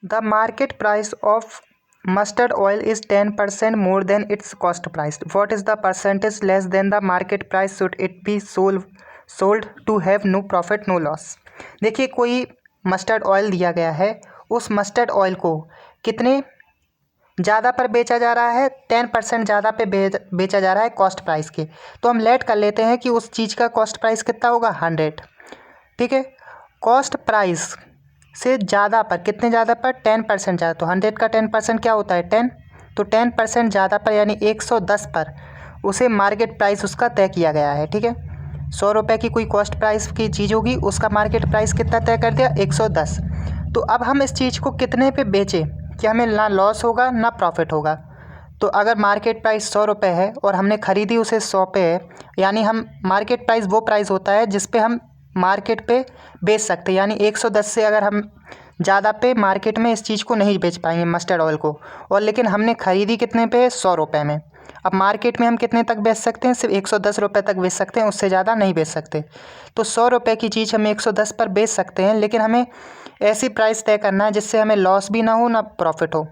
The market price of mustard oil is 10% more than its cost price. What is the percentage less than the market price should it be sold to have no profit no loss. देखिए, कोई mustard oil दिया गया है, उस mustard oil को कितने ज़्यादा पर बेचा जा रहा है, 10% ज़्यादा पे बेचा जा रहा है कॉस्ट प्राइस के. तो हम लेट कर लेते हैं कि उस चीज़ का कॉस्ट प्राइस कितना होगा, 100. ठीक है, कॉस्ट प्राइस से ज़्यादा पर, कितने ज़्यादा पर, 10% ज़्यादा. तो 100 का 10% क्या होता है, 10. तो 10% ज़्यादा पर यानी 110 पर उसे मार्केट प्राइस उसका तय किया गया है. ठीक है, 100 रुपये की कोई कॉस्ट प्राइस की चीज़ होगी, उसका मार्केट प्राइस कितना तय कर दिया, 110. तो अब हम इस चीज़ को कितने पे बेचें कि हमें ना लॉस होगा ना प्रॉफिट होगा. तो अगर मार्केट प्राइस 100 रुपये है और हमने ख़रीदी उसे 100 पे है, यानी हम मार्केट प्राइस वो प्राइस होता है जिस पे हम मार्केट पे बेच सकते हैं. यानी 110 से अगर हम ज़्यादा पे मार्केट में इस चीज़ को नहीं बेच पाएंगे मस्टर्ड ऑयल को, और लेकिन हमने ख़रीदी कितने पे, 100 रुपये में. अब मार्केट में हम कितने तक बेच सकते हैं, सिर्फ 110 रुपये तक बेच सकते हैं, उससे ज़्यादा नहीं बेच सकते. तो 100 रुपये की चीज़ हम 110 पर बेच सकते हैं, लेकिन हमें ऐसी प्राइस तय करना है जिससे हमें लॉस भी ना हो ना प्रॉफिट हो.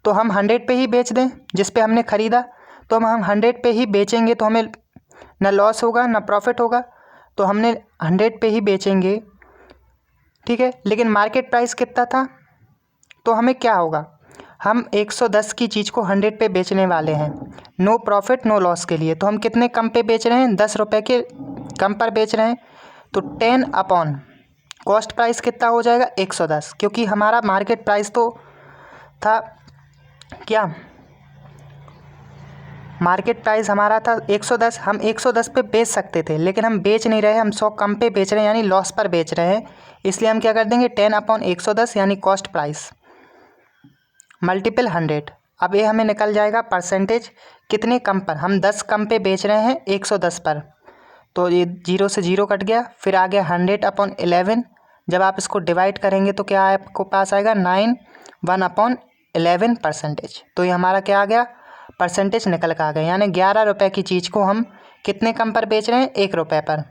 तो हम 100 पे ही बेच दें जिस पे हमने ख़रीदा. तो हम 100 पे ही बेचेंगे तो हमें ना लॉस होगा ना प्रॉफिट होगा. तो हमने 100 पे ही बेचेंगे. ठीक है, लेकिन मार्केट प्राइस कितना था, तो हमें क्या होगा, हम 110 की चीज़ को 100 पे बेचने वाले हैं, नो प्रॉफिट नो लॉस के लिए. तो हम कितने कम पे बेच रहे हैं, 10 रुपये के कम पर बेच रहे हैं. तो 10 अपॉन कॉस्ट प्राइस कितना हो जाएगा, 110. क्योंकि हमारा मार्केट प्राइस तो था क्या, मार्केट प्राइस हमारा था 110. हम 110 पे बेच सकते थे, लेकिन हम बेच नहीं रहे, हम 100 कम पे बेच रहे हैं, यानी लॉस पर बेच रहे हैं. इसलिए हम क्या कर देंगे, 10 अपॉन 110 यानी कॉस्ट प्राइस मल्टीपल 100. अब ये हमें निकल जाएगा परसेंटेज कितने कम पर, हम 10 कम पे बेच रहे हैं 110 पर. तो ये 0 से 0 कट गया, फिर आ गया 100 अपॉन 11. जब आप इसको डिवाइड करेंगे तो क्या आपको पास आएगा, 9 1 अपॉन 11 परसेंटेज. तो ये हमारा क्या आ गया, परसेंटेज निकल कर आ गया. यानी 11 रुपये की चीज़ को हम कितने कम पर बेच रहे हैं, 1 रुपये पर.